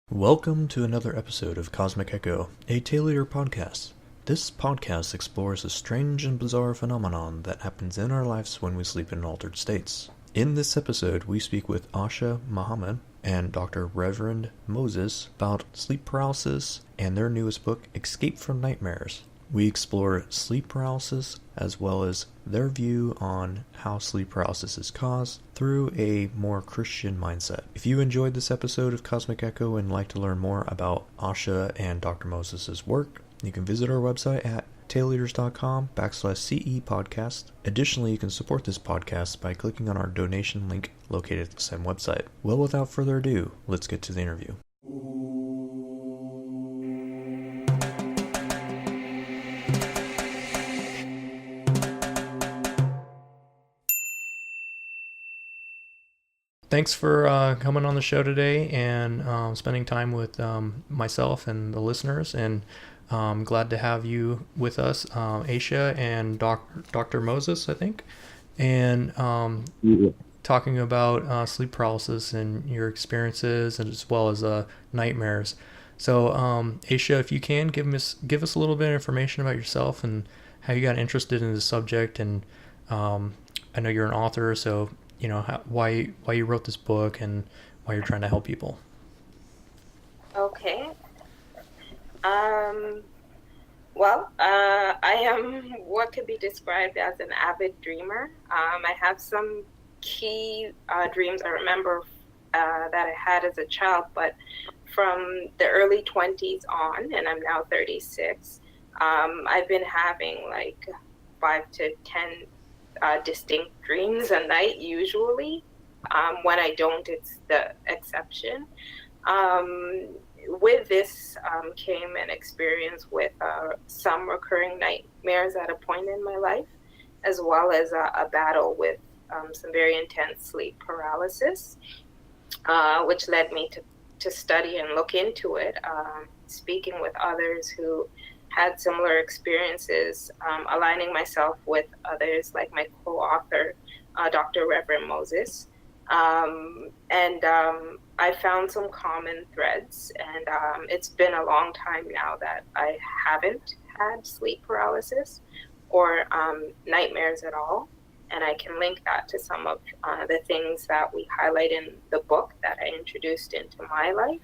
Welcome to another episode of Cosmic Echo, a Taylor podcast. This podcast explores a strange and bizarre phenomenon that happens in our lives when we sleep in altered states. In this episode, we speak with Aisha Hammah and Dr. Reverend Moses about sleep paralysis and their newest book, Escape from Nightmares. We explore sleep paralysis as well as their view on how sleep paralysis is caused through a more Christian mindset. If you enjoyed this episode of Cosmic Echo and like to learn more about Aisha and Dr. Moses' work, you can visit our website at tailleaders.com/CE podcast. Additionally, you can support this podcast by clicking on our donation link located at the same website. Well, without further ado, let's get to the interview. Thanks for coming on the show today and spending time with myself and the listeners. And glad to have you with us, Aisha and Dr. Moses, I think, and talking about sleep paralysis and your experiences, and as well as nightmares. So, Aisha, if you can give us a little bit of information about yourself and how you got interested in the subject. And I know you're an author, so you know why you wrote this book and why you're trying to help people. Okay. I am what could be described as an avid dreamer. I have some key dreams I remember that I had as a child, but from the early 20s on, and I'm now 36, I've been having like 5 to 10 distinct dreams a night usually. When I don't, it's the exception. With this came an experience with some recurring nightmares at a point in my life, as well as a battle with some very intense sleep paralysis, which led me to study and look into it, speaking with others who had similar experiences, aligning myself with others like my co-author, Dr. Reverend Moses. I found some common threads, and it's been a long time now that I haven't had sleep paralysis or nightmares at all. And I can link that to some of the things that we highlight in the book that I introduced into my life.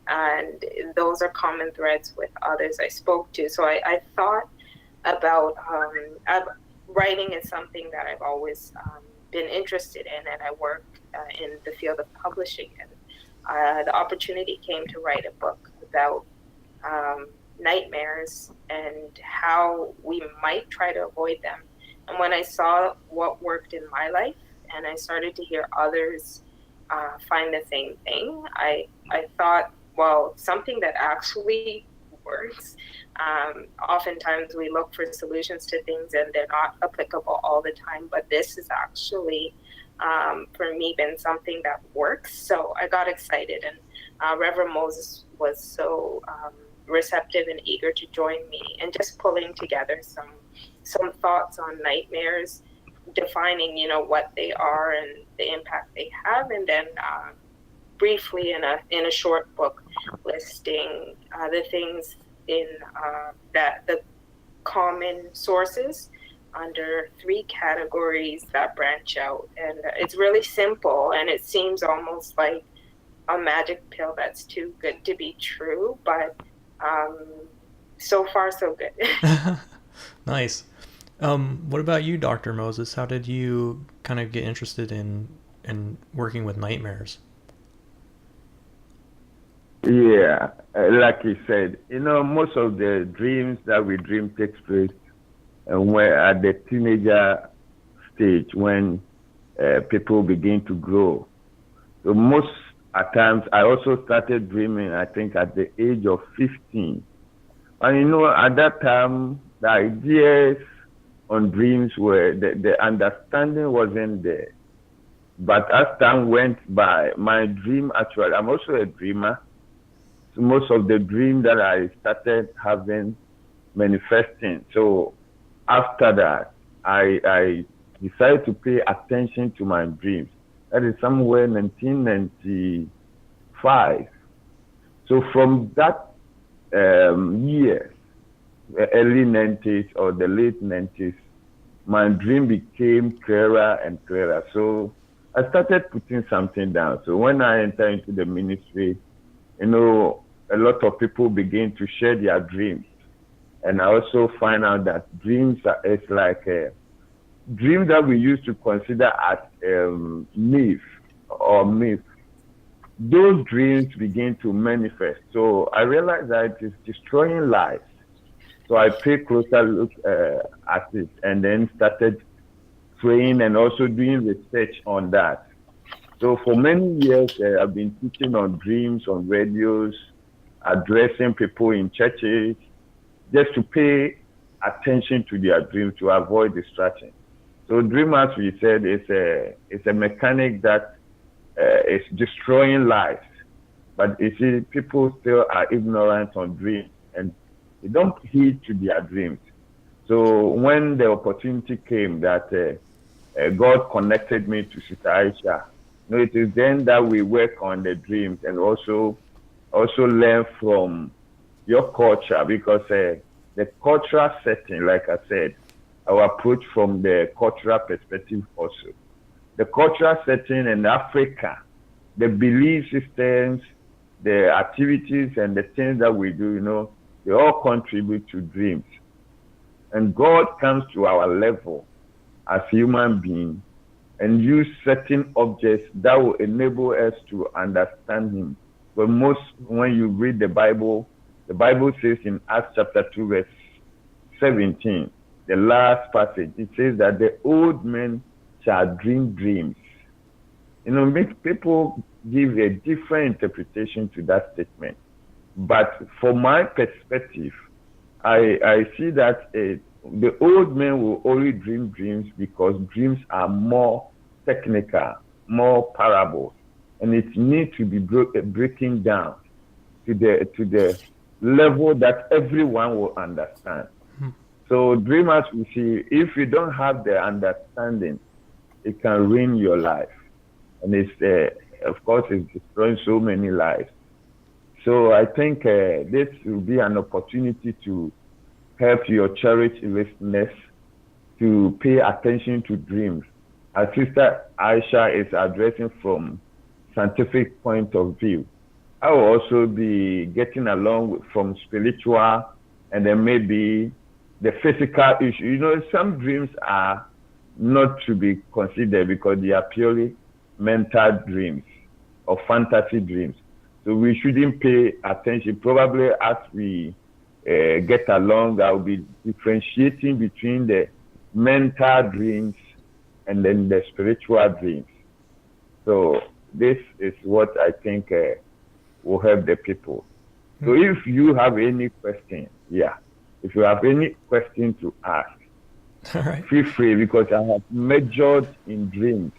And those are common threads with others I spoke to. So I thought about writing is something that I've always been interested in, and I work in the field of publishing. And the opportunity came to write a book about nightmares and how we might try to avoid them. And when I saw what worked in my life, and I started to hear others find the same thing, I thought, well, something that actually works. Oftentimes we look for solutions to things and they're not applicable all the time, but this has actually, for me, been something that works. So I got excited, and Reverend Moses was so receptive and eager to join me, and just pulling together some thoughts on nightmares, defining, what they are and the impact they have, and then briefly in a short book listing the things in that the common sources under 3 categories that branch out. And it's really simple, and it seems almost like a magic pill that's too good to be true, but so far so good. Nice. What about you, Dr. Moses? How did you kind of get interested in working with nightmares? Yeah, like you said, most of the dreams that we dream takes place when at the teenager stage, when people begin to grow. So most at times, I also started dreaming, I think, at the age of 15. And at that time, the ideas on dreams were, the understanding wasn't there. But as time went by, my dream actually, I'm also a dreamer. So most of the dreams that I started having manifesting. So after that, I decided to pay attention to my dreams. That is somewhere 1994 95. So from that year, the early 90s or the late 90s, my dream became clearer and clearer. So I started putting something down. So when I entered into the ministry, a lot of people begin to share their dreams. And I also find out that dreams it's like a dream that we used to consider as myth or myth. Those dreams begin to manifest. So I realized that it is destroying lives. So I paid closer look at it and then started praying and also doing research on that. So for many years, I've been teaching on dreams on radios, addressing people in churches, just to pay attention to their dreams to avoid distraction. So dream, as we said, is a mechanic that is destroying lives. But you see, people still are ignorant on dreams and they don't heed to their dreams. So when the opportunity came that God connected me to Sister Aisha, it is then that we work on the dreams and also learn from your culture, because the cultural setting, like I said, our approach from the cultural perspective also. The cultural setting in Africa, the belief systems, the activities and the things that we do, they all contribute to dreams. And God comes to our level as human beings and use certain objects that will enable us to understand Him. But when you read the Bible says in Acts chapter 2, verse 17, the last passage, it says that the old men shall dream dreams. People give a different interpretation to that statement. But from my perspective, I see that the old men will only dream dreams because dreams are more technical, more parables, and it needs to be breaking down to the level that everyone will understand. So dreamers, we see, if you don't have the understanding, it can ruin your life, and it's of course it's destroying so many lives. So I think this will be an opportunity to help your cherished listeners to pay attention to dreams. As Sister Aisha is addressing from scientific point of view, I will also be getting along from spiritual and then maybe the physical issue. Some dreams are not to be considered because they are purely mental dreams or fantasy dreams. So we shouldn't pay attention. Probably as we get along, I will be differentiating between the mental dreams and then the spiritual dreams. So this is what I think will help the people. So if you have any question, if you have any question to ask, all right, feel free, because I have majored in dreams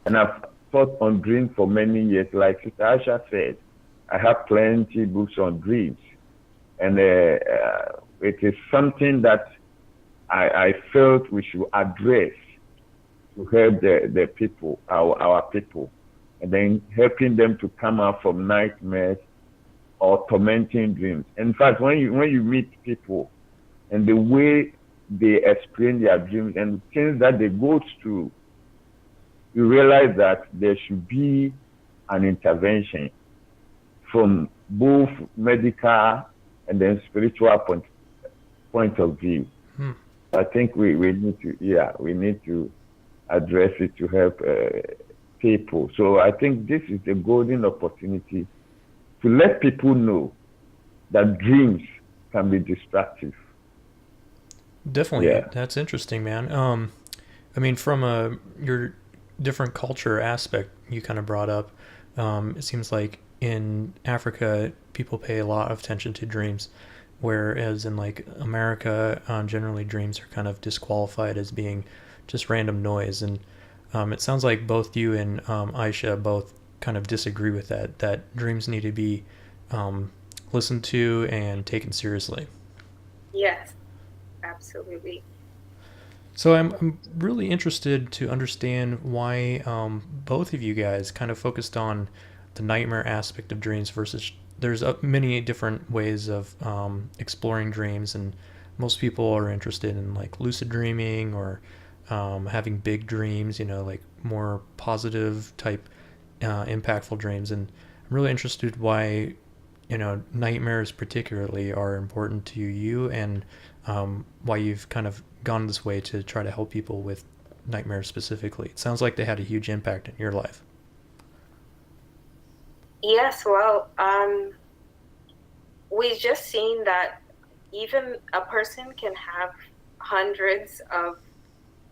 and I've taught on dreams for many years. Like Sister Aisha said, I have plenty books on dreams, and it is something that I felt we should address to help the people, our people, and then helping them to come out from nightmares or tormenting dreams. In fact, when you meet people and the way they explain their dreams and things that they go through, you realize that there should be an intervention from both medical and then spiritual point of view. I think we need to address it to help people. So I think this is a golden opportunity to let people know that dreams can be destructive. Definitely. Yeah. That's interesting, man. I mean, from your different culture aspect you kind of brought up, it seems like in Africa, people pay a lot of attention to dreams, whereas in like America, generally dreams are kind of disqualified as being just random noise. And it sounds like both you and Aisha both kind of disagree with that dreams need to be listened to and taken seriously. Yes, absolutely. So I'm really interested to understand why both of you guys kind of focused on the nightmare aspect of dreams versus there's many different ways of exploring dreams, and most people are interested in like lucid dreaming or having big dreams, like more positive type impactful dreams. And I'm really interested why nightmares particularly are important to you, and why you've kind of gone this way to try to help people with nightmares specifically. It sounds like they had a huge impact in your life. Yes, well, we've just seen that even a person can have hundreds of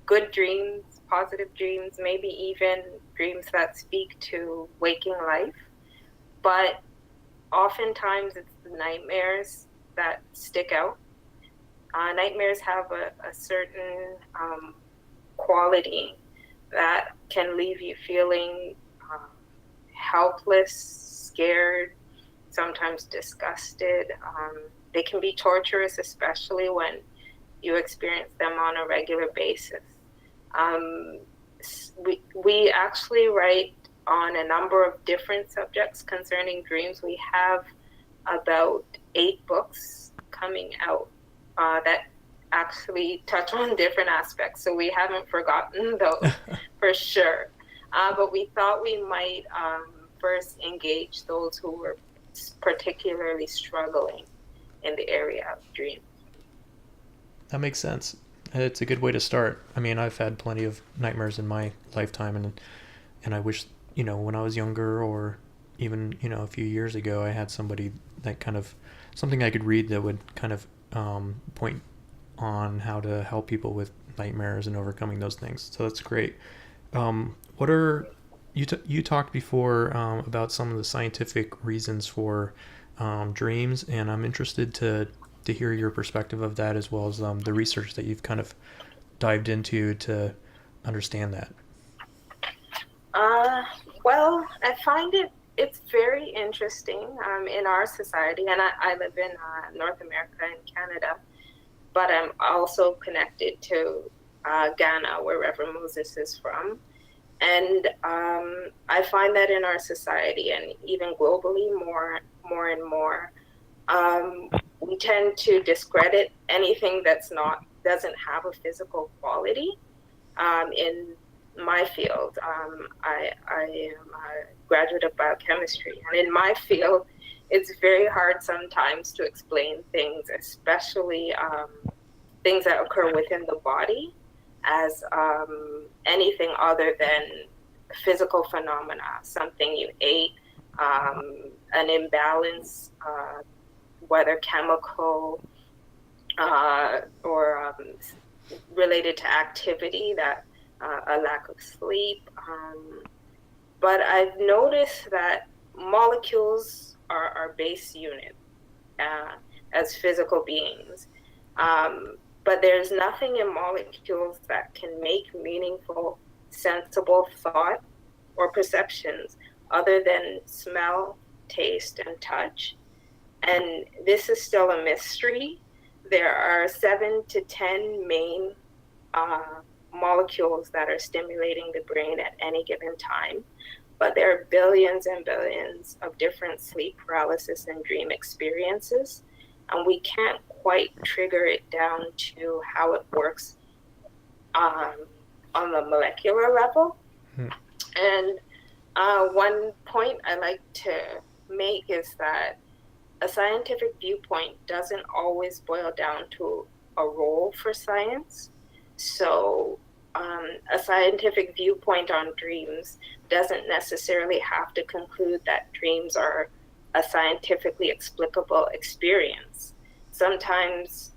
good dreams, positive dreams, maybe even dreams that speak to waking life. But oftentimes it's the nightmares that stick out. Nightmares have a certain quality that can leave you feeling helpless, scared, sometimes disgusted. They can be torturous, especially when you experience them on a regular basis. We actually write on a number of different subjects concerning dreams. We have about 8 books coming out that actually touch on different aspects. So we haven't forgotten those for sure. But we thought we might first engage those who were particularly struggling in the area of dreams. That makes sense. It's a good way to start. I mean, I've had plenty of nightmares in my lifetime, and I wish, when I was younger, or even, a few years ago, I had somebody that kind of, something I could read that would kind of point on how to help people with nightmares and overcoming those things. So that's great. What are, you talked before about some of the scientific reasons for dreams, and I'm interested to hear your perspective of that, as well as the research that you've kind of dived into to understand that. Well, I find it's very interesting in our society, and I live in North America and Canada, but I'm also connected to Ghana, where Reverend Moses is from. And I find that in our society, and even globally, more and more, we tend to discredit anything doesn't have a physical quality. In my field, I am a graduate of biochemistry, and in my field, it's very hard sometimes to explain things, especially things that occur within the body, as anything other than physical phenomena, something you ate, an imbalance, whether chemical or related to activity, that a lack of sleep. But I've noticed that molecules are our base unit as physical beings. But there's nothing in molecules that can make meaningful, sensible thought or perceptions other than smell, taste, and touch. And this is still a mystery. There are 7 to 10 main molecules that are stimulating the brain at any given time. But there are billions and billions of different sleep paralysis and dream experiences. And we can't quite trigger it down to how it works on the molecular level. And one point I like to make is that a scientific viewpoint doesn't always boil down to a role for science. So a scientific viewpoint on dreams doesn't necessarily have to conclude that dreams are a scientifically explicable experience. Sometimes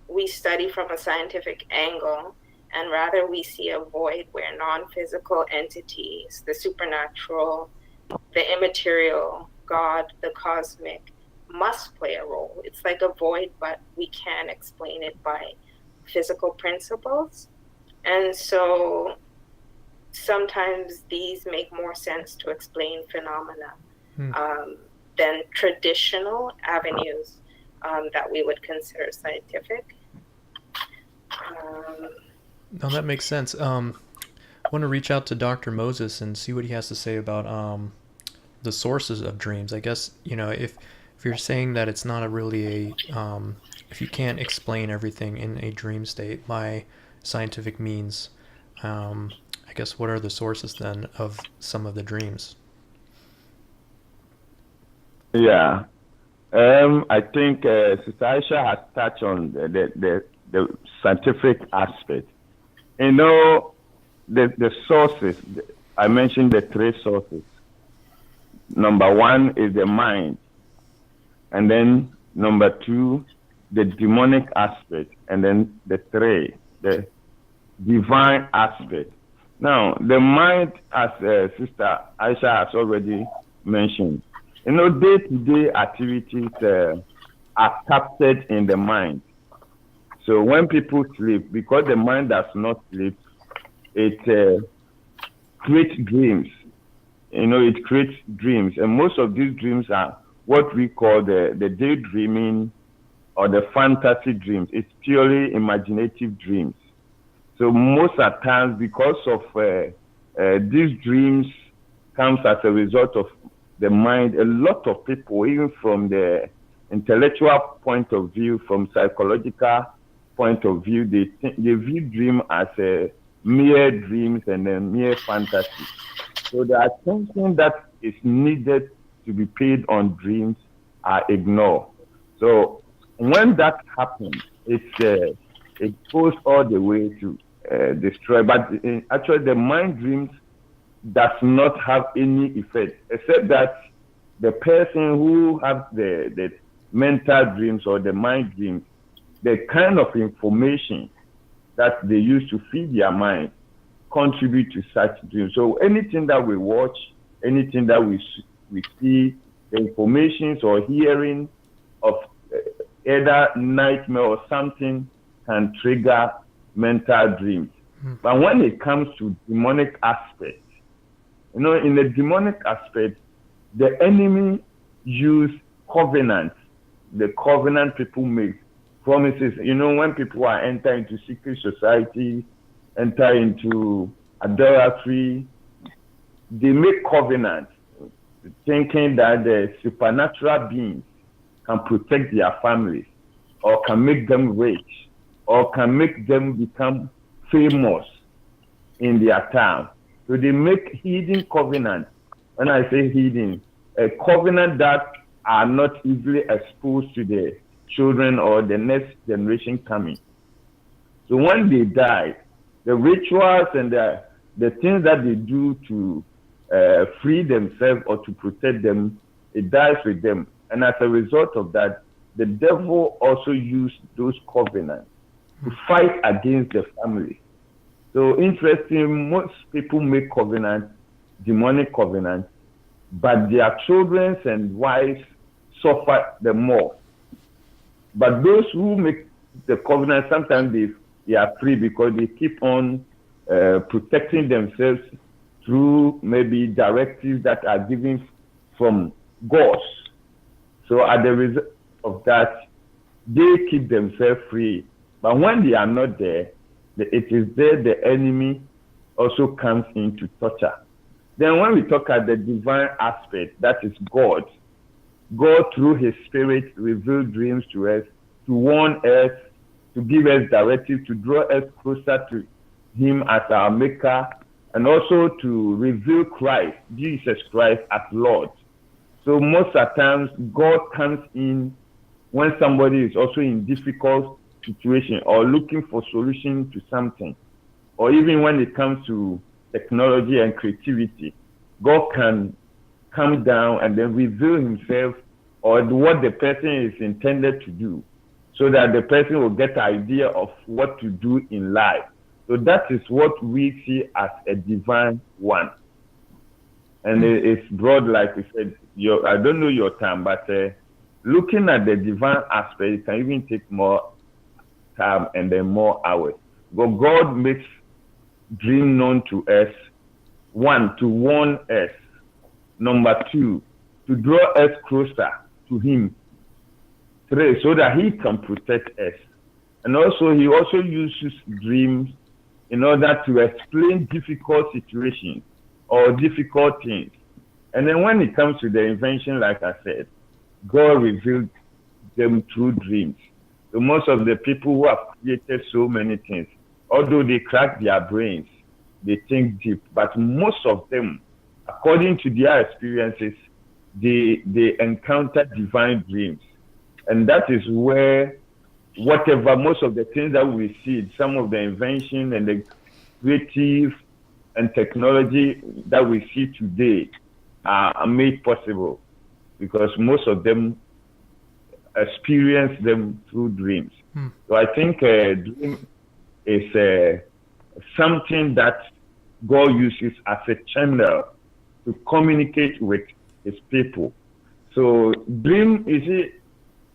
we study from a scientific angle, and rather we see a void where non-physical entities, the supernatural, the immaterial, God, the cosmic, must play a role. It's like a void, but we can explain it by physical principles. And so sometimes these make more sense to explain phenomena than traditional avenues that we would consider scientific. No, that makes sense. I want to reach out to Dr. Moses and see what he has to say about the sources of dreams. I guess, if you're saying that it's not a really if you can't explain everything in a dream state by scientific means, I guess what are the sources then of some of the dreams? Yeah. I think Sister Aisha has touched on the scientific aspect. The sources, I mentioned the three sources. Number one is the mind. And then number two, the demonic aspect. And then the three, the divine aspect. Now, the mind, as Sister Aisha has already mentioned, day-to-day activities are captured in the mind. So when people sleep, because the mind does not sleep, it creates dreams. It creates dreams. And most of these dreams are what we call the daydreaming or the fantasy dreams. It's purely imaginative dreams. So most of the times, because of these dreams comes as a result of the mind, a lot of people, even from the intellectual point of view, from psychological point of view, they view dream as a mere dreams and a mere fantasy. So the attention that is needed to be paid on dreams are ignored. So when that happens, it goes all the way to destroy. But actually, the mind dreams does not have any effect, except that the person who has the mental dreams or the mind dreams, the kind of information that they use to feed their mind contribute to such dreams. So anything that we watch, anything that we see, the informations or hearing of either nightmare or something can trigger mental dreams. But when it comes to demonic aspect, in the demonic aspect, the enemy use covenants. The covenant people make promises. When people are enter into secret society, enter into adultery, they make covenants, thinking that the supernatural beings can protect their families, or can make them rich, or can make them become famous in their town. So they make hidden covenants. When I say hidden, a covenant that are not easily exposed to the children or the next generation coming. So when they die, the rituals and the things that they do to free themselves or to protect them, it dies with them. And as a result of that, the devil also used those covenants to fight against the family. So interesting, most people make covenants, demonic covenants, but their children and wives suffer the more. But those who make the covenant, sometimes they are free because they keep on protecting themselves through maybe directives that are given from God. So as a result of that, they keep themselves free. But when they are not there, it is there the enemy also comes in to torture. Then when we talk at the divine aspect, that is God. God through his spirit reveals dreams to us, to warn us, to give us directive, to draw us closer to him as our maker, and also to reveal Christ, Jesus Christ as Lord. So most of the times, God comes in when somebody is also in difficult situation or looking for solution to something, or even when it comes to technology and creativity, God can come down and then reveal himself or what the person is intended to do, so that the person will get an idea of what to do in life. So that is what we see as a divine one. And it's broad, like we said. I don't know your time, but looking at the divine aspect, it can even take more time and then more hours. But God makes dream known to us. One, to warn us. Number two, to draw us closer to him. Three, so that he can protect us. And also, he also uses dreams in order to explain difficult situations or difficult things. And then when it comes to the invention, like I said, God revealed them through dreams. So most of the people who have created so many things, although they crack their brains, they think deep, but most of them, according to their experiences, they encounter divine dreams. And that is where whatever, most of the things that we see, some of the invention and the creative and technology that we see today are made possible because most of them experience them through dreams. So I think dream is something that God uses as a channel to communicate with his people. So dream is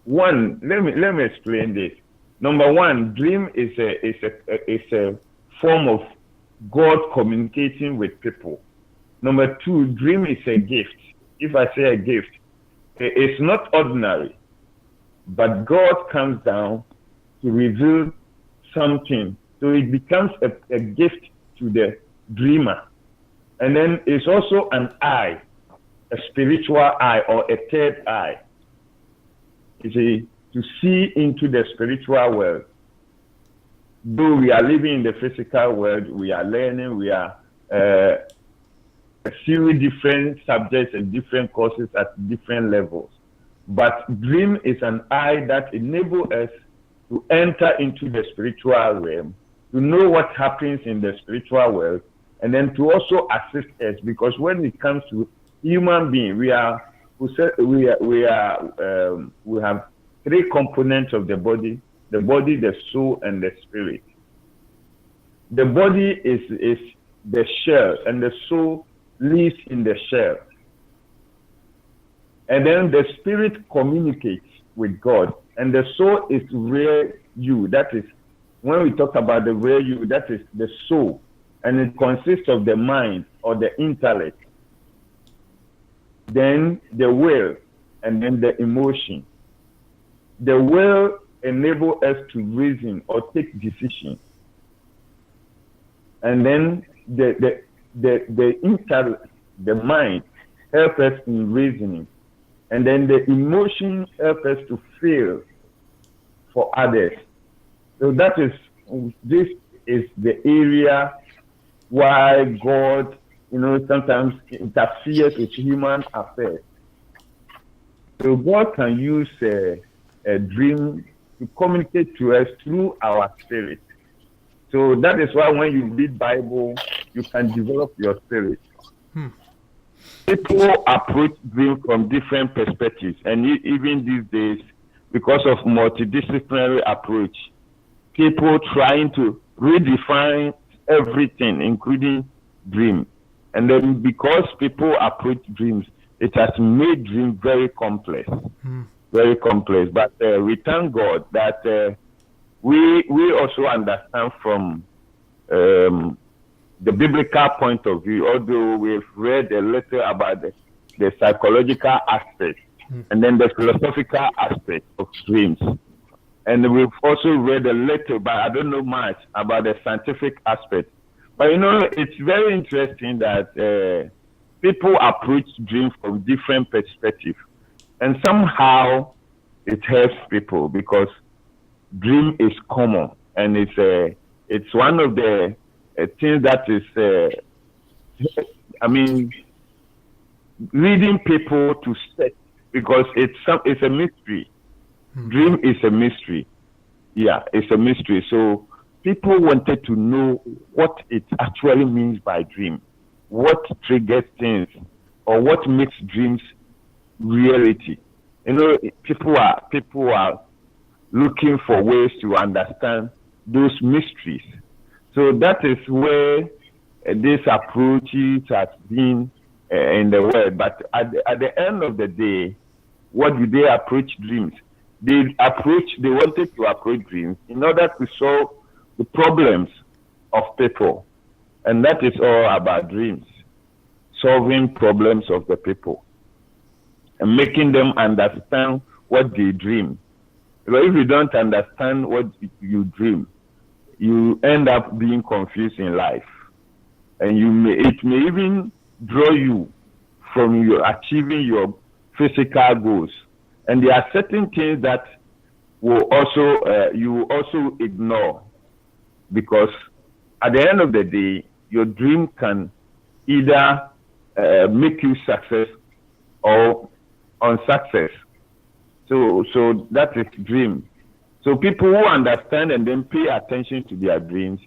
one. Let me explain this. Number one, dream is a form of God communicating with people. Number two, dream is a gift. If I say a gift, it's not ordinary, but God comes down to reveal something. So it becomes a gift to the dreamer. And then it's also an eye, a spiritual eye or a third eye. You see, to see into the spiritual world. Though we are living in the physical world, we are learning, we are seeing different subjects and different courses at different levels. But dream is an eye that enables us to enter into the spiritual realm, to know what happens in the spiritual world, and then to also assist us. Because when it comes to human being, we have three components of the body: the soul, and the spirit. The body is the shell, and the soul lives in the shell. And then the spirit communicates with God, and the soul is real you. That is, when we talk about the real you, that is the soul, and it consists of the mind or the intellect, then the will, and then the emotion. The will enables us to reason or take decisions, and then the intellect, the mind, help us in reasoning, and then the emotion help us to feel for others. So this is the area why God, sometimes interferes with human affairs. So God can use a dream to communicate to us through our spirit. So that is why when you read Bible, you can develop your spirit. People approach dream from different perspectives, and even these days, because of multidisciplinary approach, people trying to redefine everything, including dream. And then because people approach dreams, it has made dream very complex, very complex. But we thank God that we also understand from the biblical point of view, although we've read a little about the psychological aspect and then the philosophical aspect of dreams. And we've also read a little, but I don't know much about the scientific aspect. But it's very interesting that people approach dreams from different perspectives. And somehow it helps people because dream is common, and it's one of the things that is, leading people to set, because it's a mystery. Dream is a mystery. Yeah, it's a mystery. So people wanted to know what it actually means by dream, what triggers things, or what makes dreams reality. People are looking for ways to understand those mysteries. So that is where this approach has been in the world. But at the end of the day, what do they approach dreams? They wanted to approach dreams in order to solve the problems of people. And that is all about dreams, solving problems of the people and making them understand what they dream. Because if you don't understand what you dream, you end up being confused in life. And it may even draw you from your achieving your physical goals. And there are certain things that will also you will also ignore, because at the end of the day, your dream can either make you success or unsuccess. So that is dream. So people who understand and then pay attention to their dreams,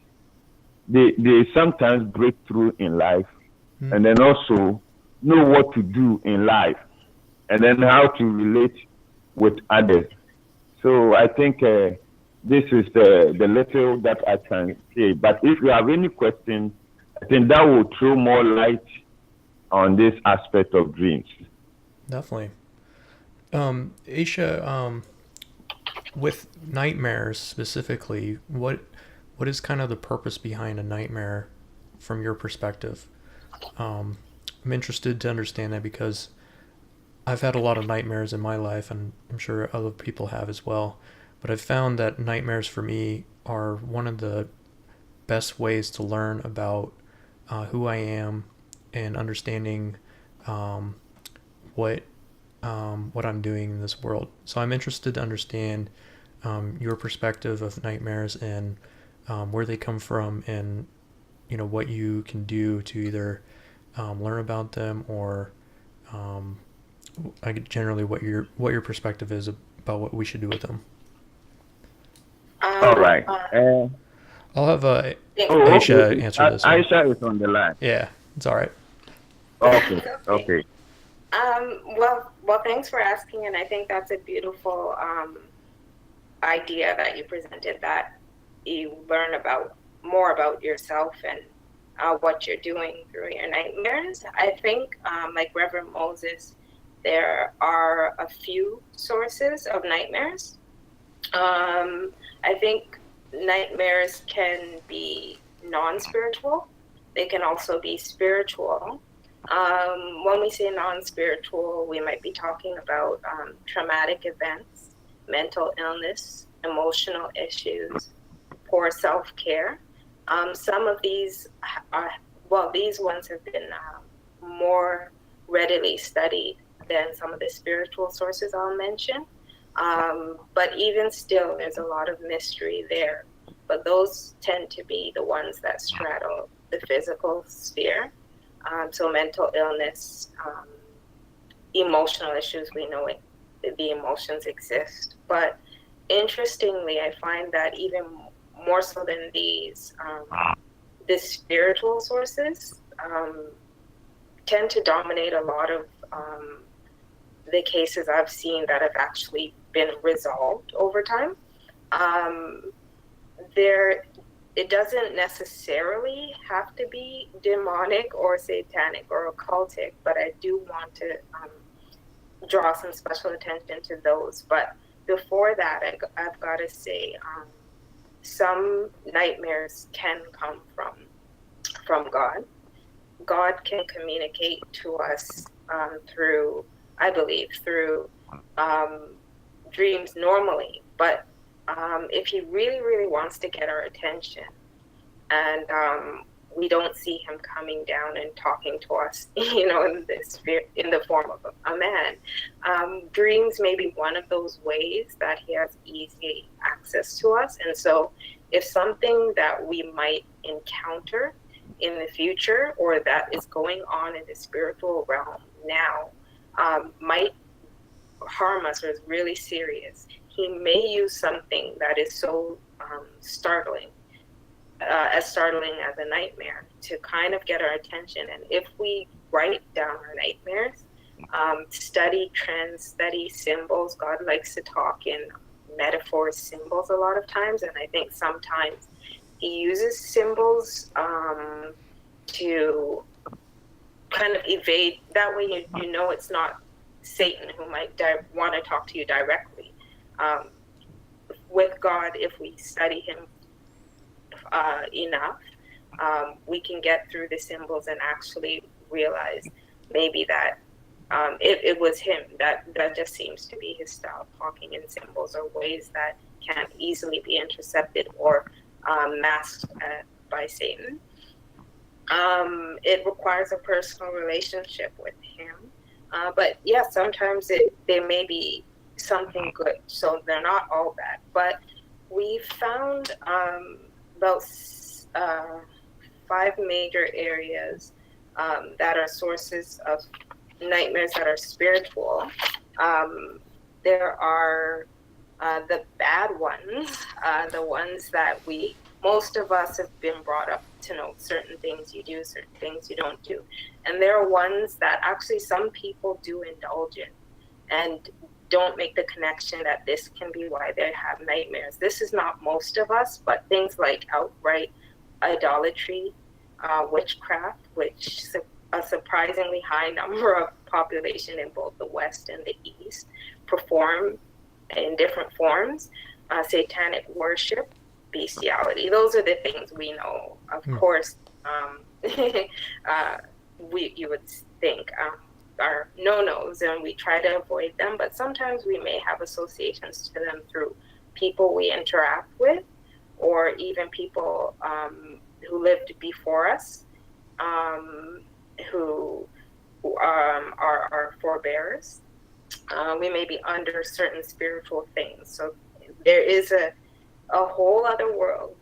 they sometimes break through in life, and then also know what to do in life, and then how to relate with others. So I think this is the little that I can say. But if you have any questions, I think that will throw more light on this aspect of dreams. Definitely. Aisha, with nightmares specifically, what is kind of the purpose behind a nightmare from your perspective? I'm interested to understand that, because I've had a lot of nightmares in my life, and I'm sure other people have as well. But I've found that nightmares for me are one of the best ways to learn about who I am and understanding what I'm doing in this world. So I'm interested to understand your perspective of nightmares, and where they come from, and what you can do to either learn about them, or generally what your perspective is about what we should do with them. All right. I'll have Aisha answer this one. Aisha is on the line. Yeah, it's all right. Okay. Well, thanks for asking, and I think that's a beautiful idea that you presented, that you learn more about yourself and what you're doing through your nightmares. I think, like Reverend Moses, there are a few sources of nightmares. I think nightmares can be non-spiritual. They can also be spiritual. When we say non-spiritual, we might be talking about traumatic events, mental illness, emotional issues, poor self-care. Some of these these ones have been more readily studied than some of the spiritual sources I'll mention. But even still, there's a lot of mystery there. But those tend to be the ones that straddle the physical sphere. So mental illness, emotional issues, we know the emotions exist. But interestingly, I find that even more so than these, the spiritual sources tend to dominate a lot of the cases I've seen that have actually been resolved over time. It doesn't necessarily have to be demonic or satanic or occultic, but I do want to draw some special attention to those. But before that, I've got to say, some nightmares can come from God. God can communicate to us through, I believe, through dreams normally. But if he really, really wants to get our attention, and we don't see him coming down and talking to us, in the form of a man, dreams may be one of those ways that he has easy access to us. And so if something that we might encounter in the future, or that is going on in the spiritual realm now, might harm us or is really serious, he may use something that is so startling as a nightmare to kind of get our attention. And if we write down our nightmares, study trends, study symbols, God likes to talk in metaphors, symbols a lot of times, and I think sometimes he uses symbols to kind of evade. That way you know it's not Satan who might want to talk to you directly. With God, if we study him enough, we can get through the symbols and actually realize maybe that it was him. That just seems to be his style, talking in symbols or ways that can't easily be intercepted or masked by Satan. It requires a personal relationship with him. But yeah, sometimes they may be something good, so they're not all bad. But we found about 5 major areas that are sources of nightmares that are spiritual. There are the bad ones, the ones that most of us have been brought up to know certain things you do, certain things you don't do. And there are ones that actually some people do indulge in and don't make the connection that this can be why they have nightmares. This is not most of us, but things like outright idolatry, witchcraft, which a surprisingly high number of population in both the West and the East perform in different forms, satanic worship, bestiality. Those are the things we know. Of course, you would think are no-nos, and we try to avoid them, but sometimes we may have associations to them through people we interact with, or even people who lived before us, who are our forebears. We may be under certain spiritual things. So there is a whole other world,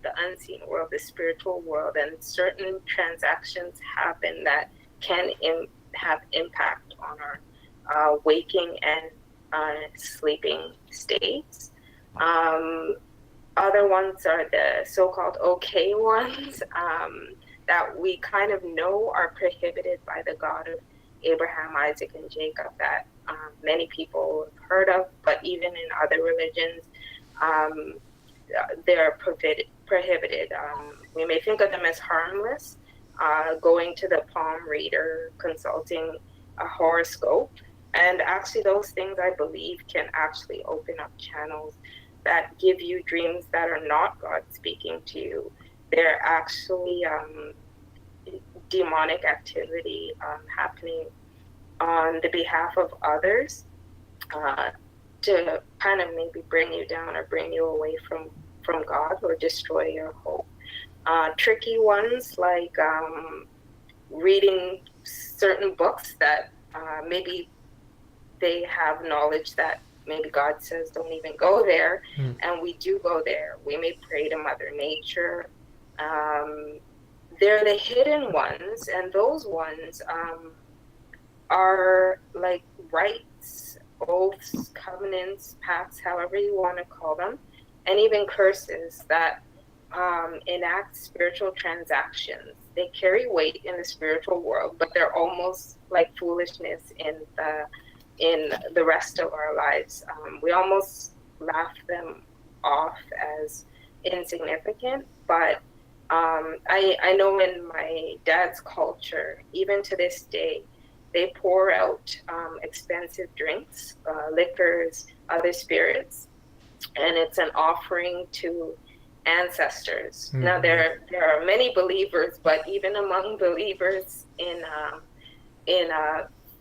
the unseen world, the spiritual world, and certain transactions happen that can have impact on our waking and sleeping states. Other ones are the so-called okay ones that we kind of know are prohibited by the God of Abraham, Isaac, and Jacob that many people have heard of, but even in other religions, they're prohibited. We may think of them as harmless, going to the palm reader, consulting a horoscope, and actually those things I believe can actually open up channels that give you dreams that are not God speaking to you. They're actually demonic activity happening on the behalf of others to kind of maybe bring you down or bring you away from God or destroy your hope. Tricky ones like reading certain books that maybe they have knowledge that maybe God says don't even go there, and we do go there. We may pray to Mother Nature. They're the hidden ones, and those ones are like rites, oaths, covenants, pacts, however you want to call them, and even curses that enact spiritual transactions. They carry weight in the spiritual world, but they're almost like foolishness in the rest of our lives. We almost laugh them off as insignificant, but I know in my dad's culture, even to this day, they pour out expensive drinks, liquors, other spirits, and it's an offering to ancestors. Mm-hmm. Now there are many believers, but even among believers in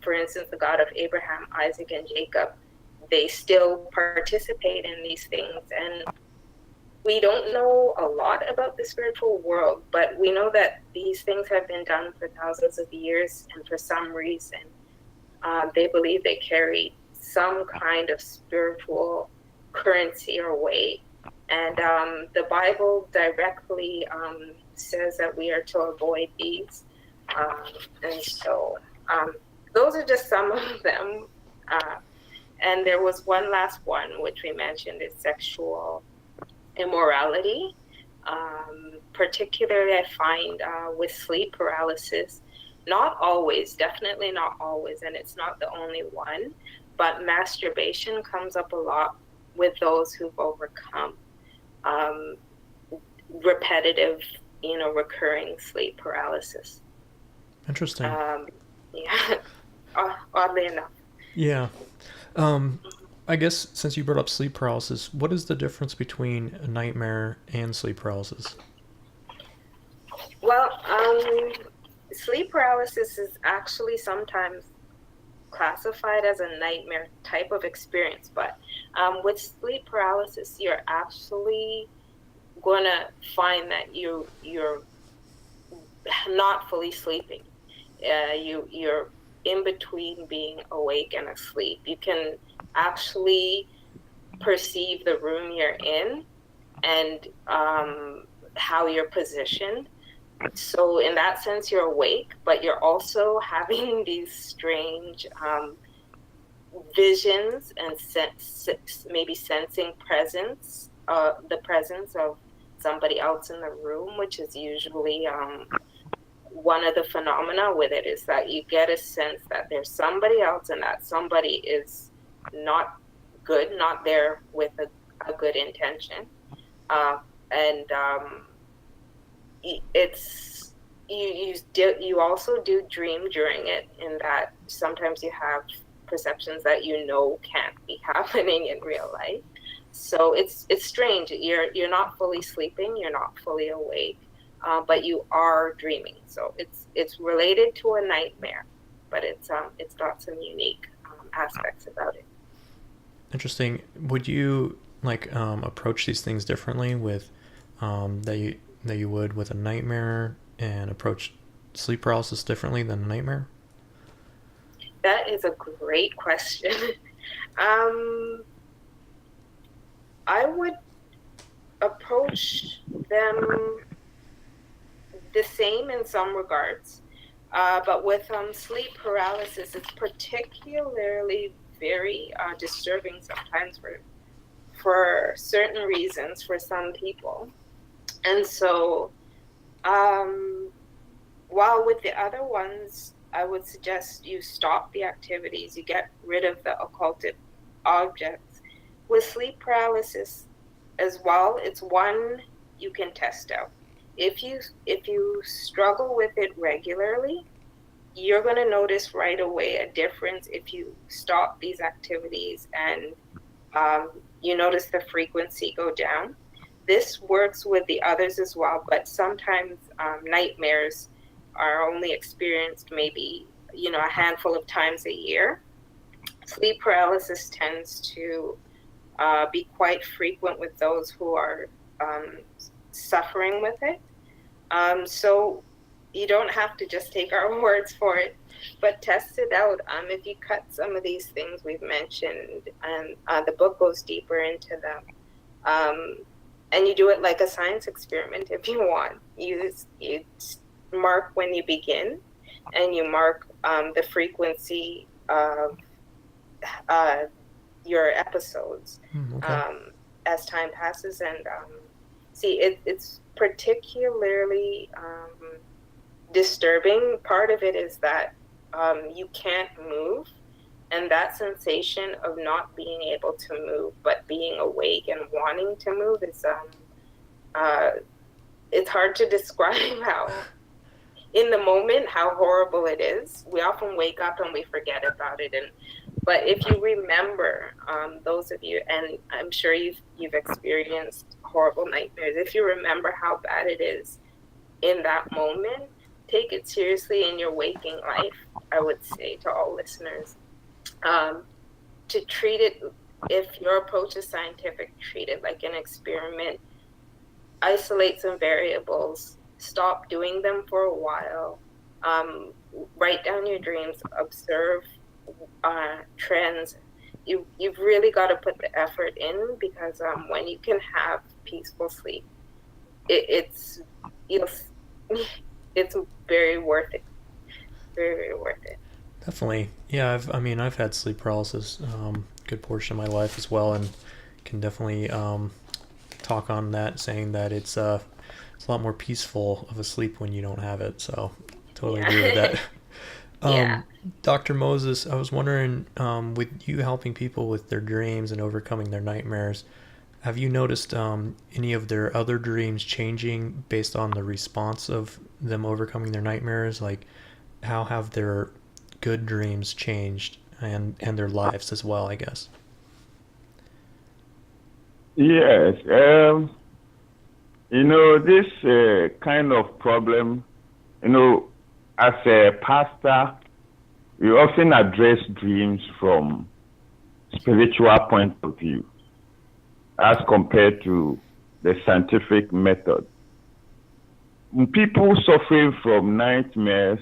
for instance, the God of Abraham, Isaac, and Jacob, they still participate in these things. And we don't know a lot about the spiritual world, but we know that these things have been done for thousands of years, and for some reason, they believe they carry some kind of spiritual currency or weight. And the Bible directly says that we are to avoid these. And so those are just some of them. And there was one last one, which we mentioned, is sexual immorality. Particularly, I find with sleep paralysis, not always, definitely not always, and it's not the only one, but masturbation comes up a lot with those who've overcome repetitive, recurring sleep paralysis. Interesting. Yeah, oddly enough. Yeah. I guess since you brought up sleep paralysis, what is the difference between a nightmare and sleep paralysis? Well, sleep paralysis is actually sometimes classified as a nightmare type of experience, but with sleep paralysis, you're actually going to find that you're not fully sleeping. You're in between being awake and asleep. You can actually perceive the room you're in and how you're positioned. So in that sense, you're awake, but you're also having these strange visions and maybe sensing the presence of somebody else in the room, which is usually one of the phenomena with it, is that you get a sense that there's somebody else and that somebody is not good, not there with a good intention. And it's you also do dream during it, in that sometimes you have perceptions that can't be happening in real life. So it's strange. You're not fully sleeping, you're not fully awake, but you are dreaming. So it's related to a nightmare, but it's got some unique aspects about it. Interesting. Would you approach these things differently with that you would with a nightmare, and approach sleep paralysis differently than a nightmare? That is a great question. I would approach them the same in some regards, but with sleep paralysis, it's particularly very disturbing sometimes for certain reasons for some people. And so while with the other ones, I would suggest you stop the activities, you get rid of the occulted objects. With sleep paralysis as well, it's one you can test out. If you struggle with it regularly, you're going to notice right away a difference if you stop these activities and you notice the frequency go down. This works with the others as well, but sometimes nightmares are only experienced maybe a handful of times a year. Sleep paralysis tends to be quite frequent with those who are suffering with it. So you don't have to just take our words for it, but test it out. If you cut some of these things we've mentioned, and the book goes deeper into them, and you do it like a science experiment if you want. You mark when you begin, and you mark the frequency of your episodes as time passes, and it's particularly disturbing. Part of it is that you can't move, and that sensation of not being able to move but being awake and wanting to move is it's hard to describe how in the moment how horrible it is. We often wake up and we forget about it, but if you remember, those of you, and I'm sure you've experienced horrible nightmares, if you remember how bad it is in that moment, take it seriously in your waking life. I would say to all listeners, to treat it, if your approach is scientific, treat it like an experiment. Isolate some variables, stop doing them for a while, write down your dreams, observe trends. You've really got to put the effort in, because when you can have peaceful sleep, it's very worth it. Very, very worth it. Definitely. Yeah, I've had sleep paralysis good portion of my life as well, and can definitely talk on that, saying that it's a lot more peaceful of a sleep when you don't have it. So totally agree with that. Yeah. Dr. Moses, I was wondering, with you helping people with their dreams and overcoming their nightmares, have you noticed any of their other dreams changing based on the response of them overcoming their nightmares? Like, how have their good dreams changed, and their lives as well, I guess? Yes. This kind of problem, as a pastor, we often address dreams from spiritual point of view as compared to the scientific method. people suffering from nightmares,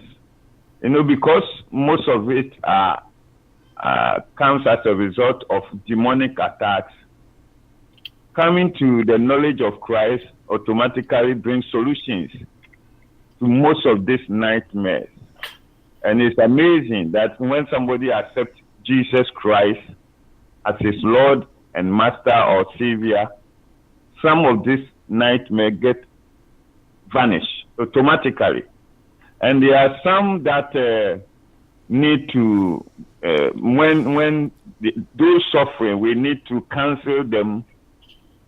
because most of it comes as a result of demonic attacks, coming to the knowledge of Christ automatically brings solutions to most of these nightmares. And it's amazing that when somebody accepts Jesus Christ as his Lord and Master or Savior, some of these nightmares get vanished automatically. And there are some that need to, when those suffering, we need to counsel them.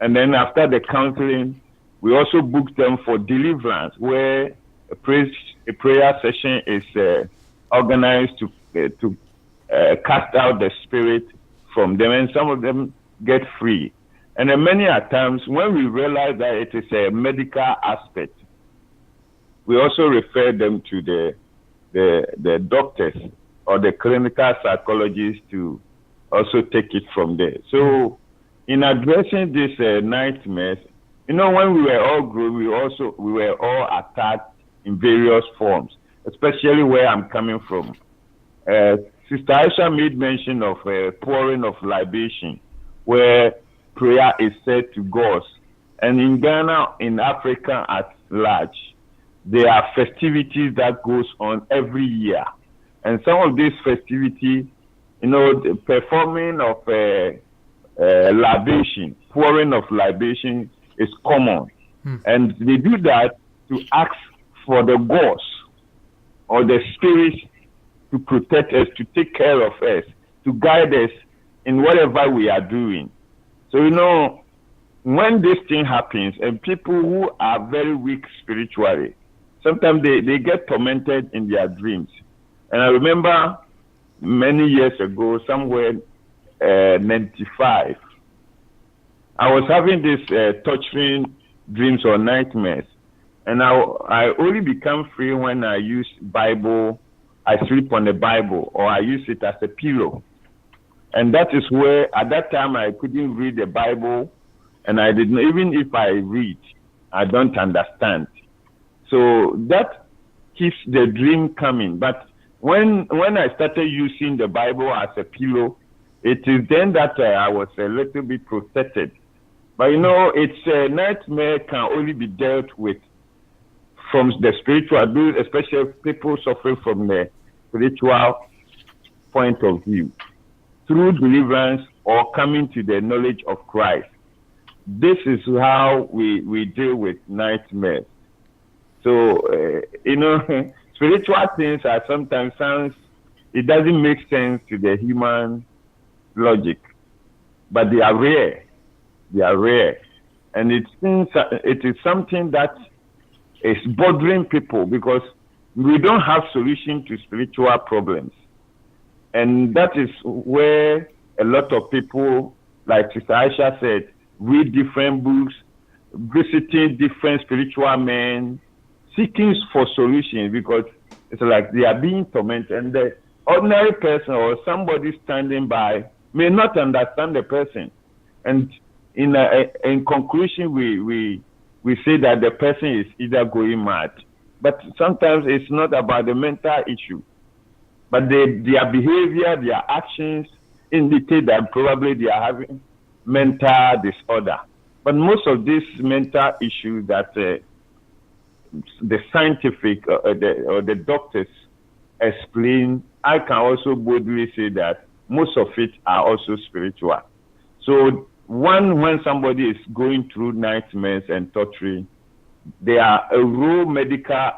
And then after the counseling, we also book them for deliverance, where a prayer session is organized to cast out the spirit from them, and some of them get free. And then many a times, when we realize that it is a medical aspect, we also refer them to the doctors or the clinical psychologists to also take it from there. So, in addressing these nightmares, when we were all grown, we were all attacked in various forms, especially where I'm coming from. Sister Aisha made mention of pouring of libation, where prayer is said to gods. And in Ghana, in Africa at large, there are festivities that goes on every year. And some of these festivities, the performing of libation, pouring of libation is common. And they do that to ask for the gods or the spirits to protect us, to take care of us, to guide us in whatever we are doing. So, when this thing happens, and people who are very weak spiritually, sometimes they get tormented in their dreams. And I remember many years ago, somewhere 95, I was having this torturing dreams or nightmares. And I only become free when I use Bible, I sleep on the Bible, or I use it as a pillow. And that is where, at that time, I couldn't read the Bible, and I didn't, even if I read, I don't understand. So that keeps the dream coming. But when I started using the Bible as a pillow, it is then that I was a little bit protected. But it's a nightmare can only be dealt with from the spiritual, especially people suffering from the spiritual point of view, through deliverance or coming to the knowledge of Christ. This is how we deal with nightmares. So, spiritual things are sometimes it doesn't make sense to the human logic, but they are rare. They are rare. And it is something that is bothering people because we don't have solution to spiritual problems. And that is where a lot of people, like Sister Aisha said, read different books, visiting different spiritual men, seeking for solutions, because it's like they are being tormented. And the ordinary person or somebody standing by may not understand the person. And in conclusion, we say that the person is either going mad. But sometimes it's not about the mental issue, but their behavior, their actions indicate that probably they are having mental disorder. But most of these mental issues that the scientific or the doctors explain, I can also boldly say that most of it are also spiritual. So when somebody is going through nightmares and torturing, there are a role medical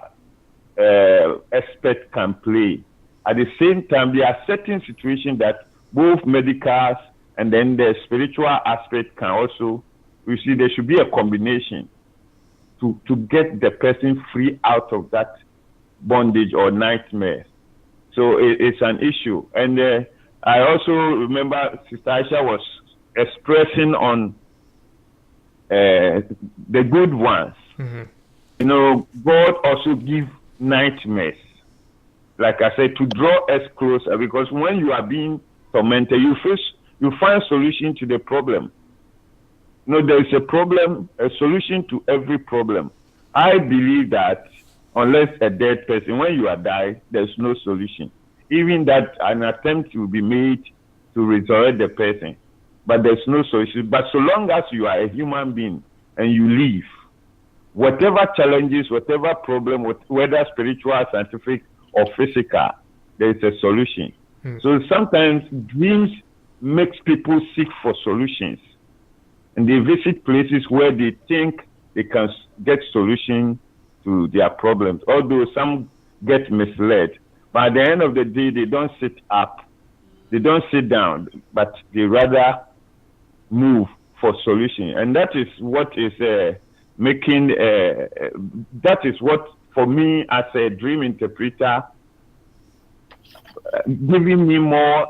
expert can play. At the same time, there are certain situations that both medicals and then the spiritual aspect can also, you see, there should be a combination to get the person free out of that bondage or nightmare. So it's an issue. And I also remember Sister Aisha was expressing on the good ones. Mm-hmm. God also gives nightmares. Like I said, to draw us closer, because when you are being tormented, you find solution to the problem. There is a problem, a solution to every problem. I believe that unless a dead person, when you are died, there's no solution. Even that an attempt will be made to resurrect the person, but there's no solution. But so long as you are a human being and you live, whatever challenges, whatever problem, whether spiritual, scientific, or physical, there is a solution. So sometimes dreams makes people seek for solutions, and they visit places where they think they can get solution to their problems. Although some get misled, but at the end of the day, they don't sit up, they don't sit down, but they rather move for solution, and that is what is making. That is what, for me as a dream interpreter, giving me more,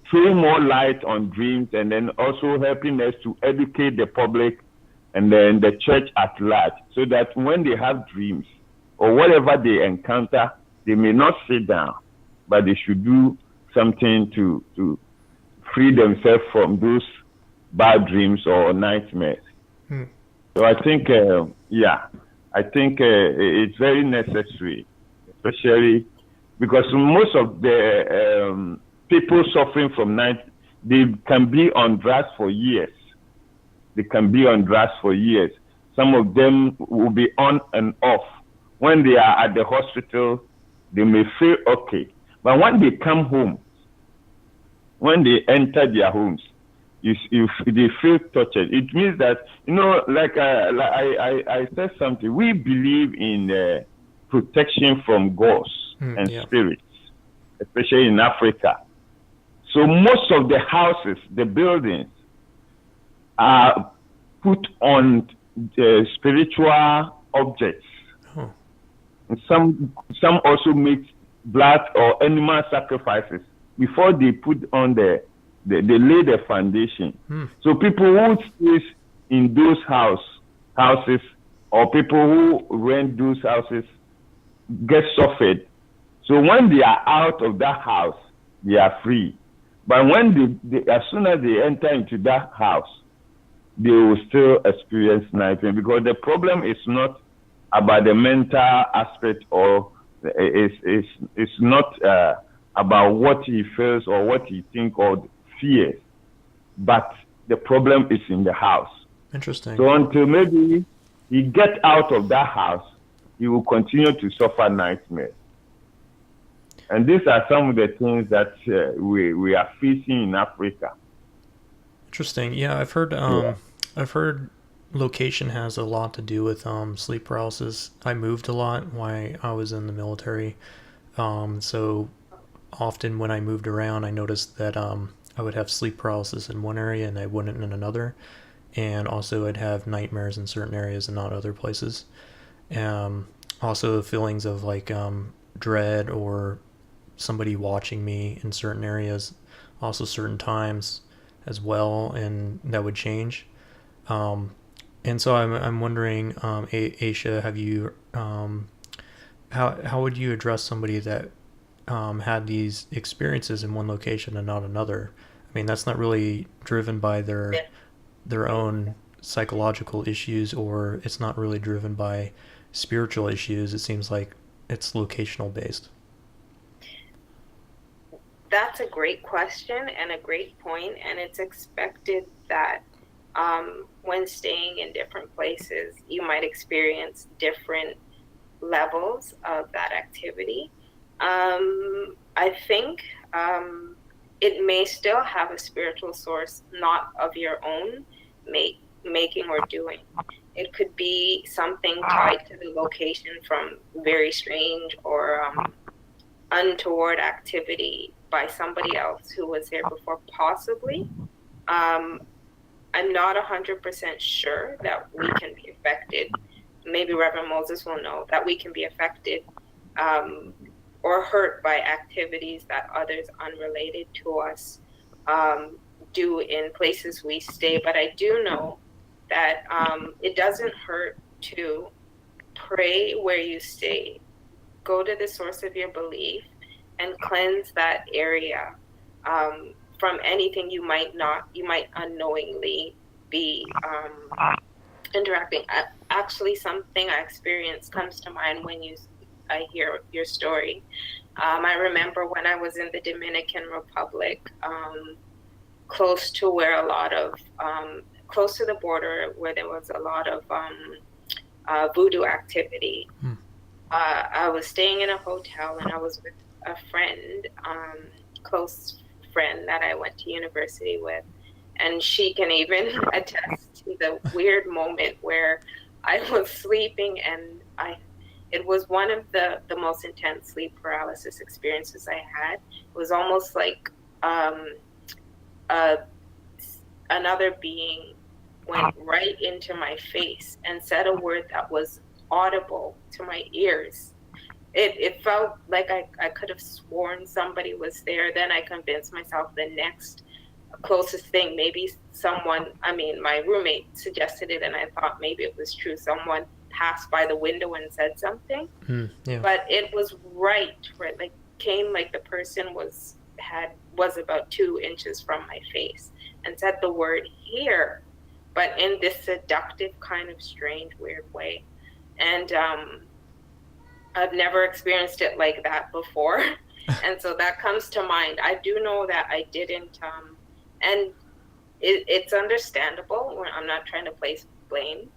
throwing more light on dreams, and then also helping us to educate the public and then the church at large, so that when they have dreams or whatever they encounter, they may not sit down, but they should do something to free themselves from those bad dreams or nightmares. So I think, I think it's very necessary, especially because most of the people suffering from night, they can be on drugs for years. They can be on drugs for years. Some of them will be on and off. When they are at the hospital, they may feel okay. But when they come home, when they enter their homes, if they feel tortured, it means that, like I said something, we believe in protection from ghosts and spirits, especially in Africa. So most of the houses, the buildings, are put on spiritual objects. And some also make blood or animal sacrifices before they put on they lay the foundation. So people who stay in those houses, or people who rent those houses, get suffered. So when they are out of that house, they are free. But when as soon as they enter into that house, they will still experience nightmare, because the problem is not about the mental aspect, or it's not about what he feels or what he thinks or fears, but the problem is in the house. Interesting. So until maybe he gets out of that house, he will continue to suffer nightmares. And these are some of the things that we are facing in Africa. Interesting. Yeah, I've heard location has a lot to do with sleep paralysis. I moved a lot while I was in the military, so often when I moved around, I noticed that I would have sleep paralysis in one area and I wouldn't in another, and also I'd have nightmares in certain areas and not other places. Also feelings of like dread or somebody watching me in certain areas, also certain times as well, and that would change. And so I'm wondering, Aisha, have you how would you address somebody that had these experiences in one location and not another? I mean, that's not really driven by their own psychological issues, or it's not really driven by spiritual issues. It seems like it's locational based. That's a great question and a great point, and it's expected that when staying in different places, you might experience different levels of that activity. I think it may still have a spiritual source, not of your own making or doing. It could be something tied to the location from very strange or untoward activity by somebody else who was there before, possibly. I'm not 100% sure that we can be affected. Maybe Reverend Moses will know that we can be affected or hurt by activities that others unrelated to us do in places we stay. But I do know that it doesn't hurt to pray where you stay. Go to the source of your belief and cleanse that area from anything you might unknowingly be interacting. Actually, something I experienced comes to mind when I hear your story. I remember when I was in the Dominican Republic, close to where a lot of, close to the border where there was a lot of voodoo activity. I was staying in a hotel and I was with a friend, close friend that I went to university with. And she can even attest to the weird moment where I was sleeping and it was one of the most intense sleep paralysis experiences I had. It was almost like another being went right into my face and said a word that was audible to my ears. It felt like I could have sworn somebody was there. Then I convinced myself the next closest thing, maybe someone, my roommate suggested it and I thought maybe it was true. Someone passed by the window and said something. Yeah. But it was right, like came like the person was about 2 inches from my face and said the word here, but in this seductive kind of strange, weird way. And I've never experienced it like that before. And so that comes to mind. I do know that I didn't, and it's understandable. I'm not trying to place blame,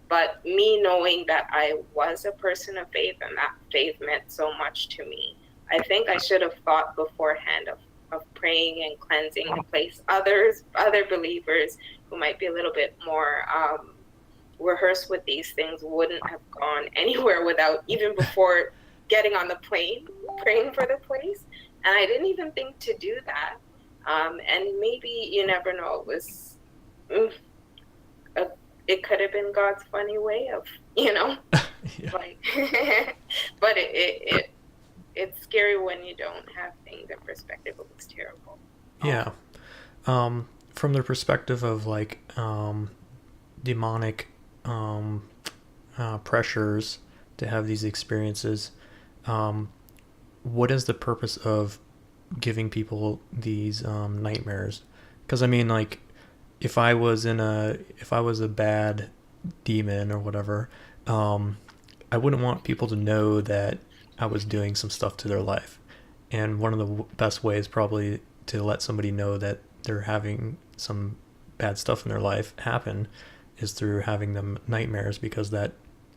but me knowing that I was a person of faith and that faith meant so much to me, I think I should have thought beforehand of praying and cleansing the place. Other believers who might be a little bit more rehearsed with these things wouldn't have gone anywhere without, even before getting on the plane, praying for the place. And I didn't even think to do that. And maybe, you never know, it was, it could have been God's funny way of, like, but it's scary when you don't have things in perspective. It was terrible. Yeah. From the perspective of like demonic pressures to have these experiences, what is the purpose of giving people these nightmares? Because like if I was a bad demon or whatever, I wouldn't want people to know that I was doing some stuff to their life. And one of the best ways probably to let somebody know that they're having some bad stuff in their life happen is through having them nightmares, because that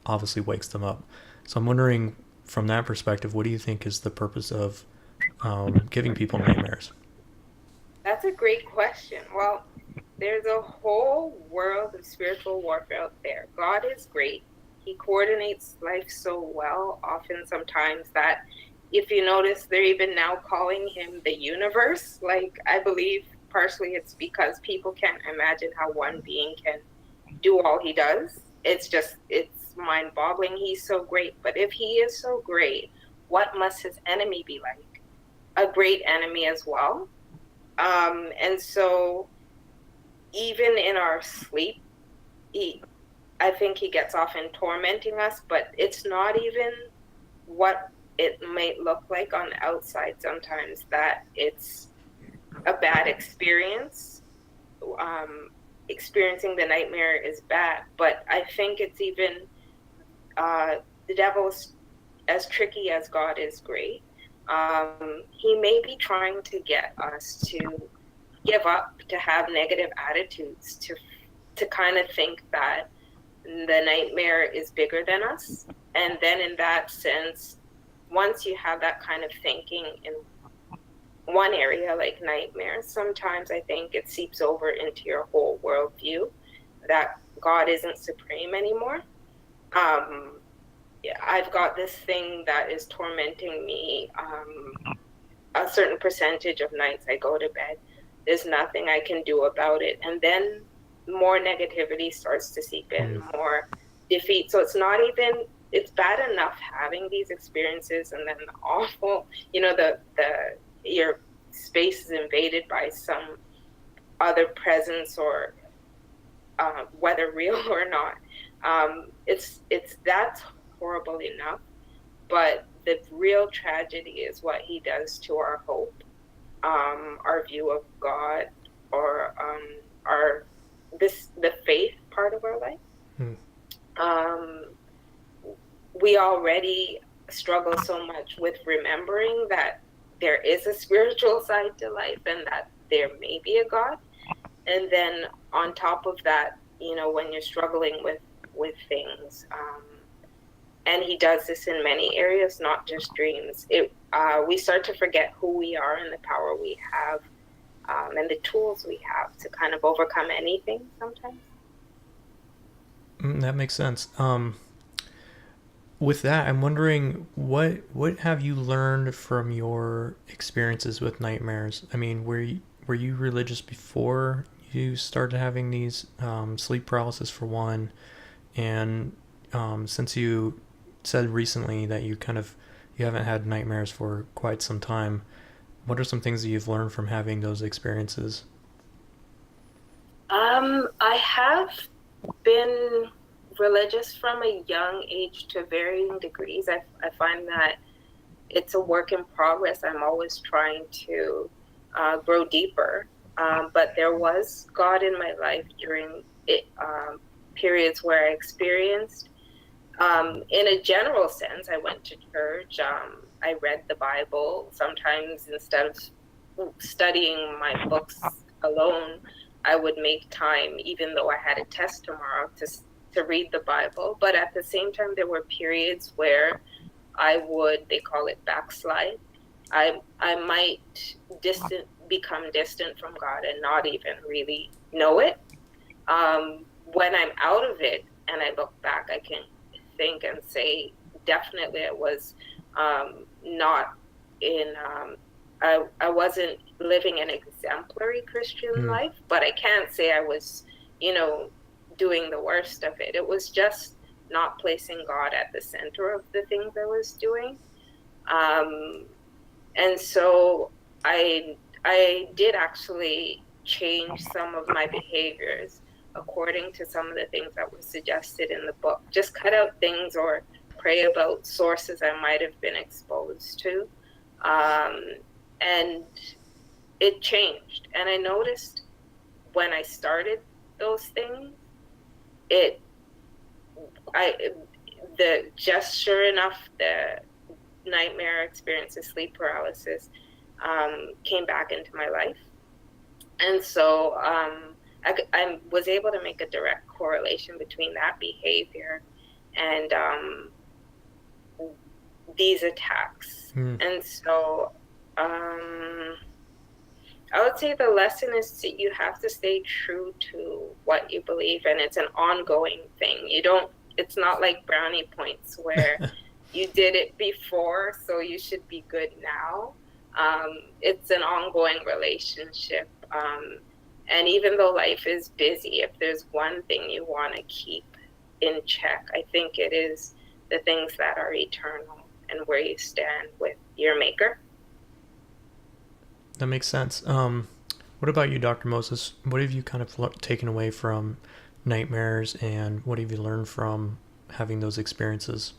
obviously wakes them up. So I'm wondering, from that perspective, what do you think is the purpose of giving people nightmares? That's a great question. Well, there's a whole world of spiritual warfare out there. God is great. He coordinates life so well, often sometimes that if you notice, they're even now calling him the universe. Like, I believe partially it's because people can't imagine how one being can do all he does. It's mind-boggling. He's so great. But if he is so great, what must his enemy be like? A great enemy as well. And so even in our sleep, I think he gets off in tormenting us, but it's not even what it might look like on the outside sometimes, that it's a bad experience. Experiencing the nightmare is bad, but I think it's even the devil's, as tricky as God is great. He may be trying to get us to give up, to have negative attitudes, to kind of think that the nightmare is bigger than us. And then in that sense, once you have that kind of thinking in one area like nightmares, sometimes I think it seeps over into your whole worldview that God isn't supreme anymore. I've got this thing that is tormenting me. A certain percentage of nights I go to bed, there's nothing I can do about it. And then more negativity starts to seep in, more defeat. So it's not even, it's bad enough having these experiences, and then the awful, your space is invaded by some other presence, or whether real or not. That's horrible enough, but the real tragedy is what he does to our hope, our view of God, or the faith part of our life. Um, we already struggle so much with remembering that there is a spiritual side to life and that there may be a God. And then on top of that, when you're struggling with things, and he does this in many areas, not just dreams, we start to forget who we are and the power we have, and the tools we have to kind of overcome anything sometimes. That makes sense. With that, I'm wondering what have you learned from your experiences with nightmares? I mean, were you religious before you started having these sleep paralysis for one, and since you said recently that you haven't had nightmares for quite some time, what are some things that you've learned from having those experiences? I have been religious from a young age to varying degrees. I find that it's a work in progress. I'm always trying to grow deeper. But there was God in my life during periods where I experienced, in a general sense, I went to church. I read the Bible. Sometimes instead of studying my books alone, I would make time, even though I had a test tomorrow, to read the Bible. But at the same time, there were periods where they call it backslide. I might become distant from God and not even really know it. When I'm out of it and I look back, I can think and say, definitely I was not in, I wasn't living an exemplary Christian life, but I can't say I was, doing the worst of it. It was just not placing God at the center of the things I was doing. And so I did actually change some of my behaviors according to some of the things that were suggested in the book. Just cut out things or pray about sources I might have been exposed to. And it changed. And I noticed when I started those things, sure enough, the nightmare experiences, sleep paralysis, came back into my life. And so I was able to make a direct correlation between that behavior and these attacks. And so I would say the lesson is that you have to stay true to what you believe, and it's an ongoing thing. It's not like brownie points where you did it before, so you should be good now. It's an ongoing relationship. And even though life is busy, if there's one thing you want to keep in check, I think it is the things that are eternal and where you stand with your maker. That makes sense. What about you, Dr. Moses? What have you kind of taken away from nightmares, and what have you learned from having those experiences?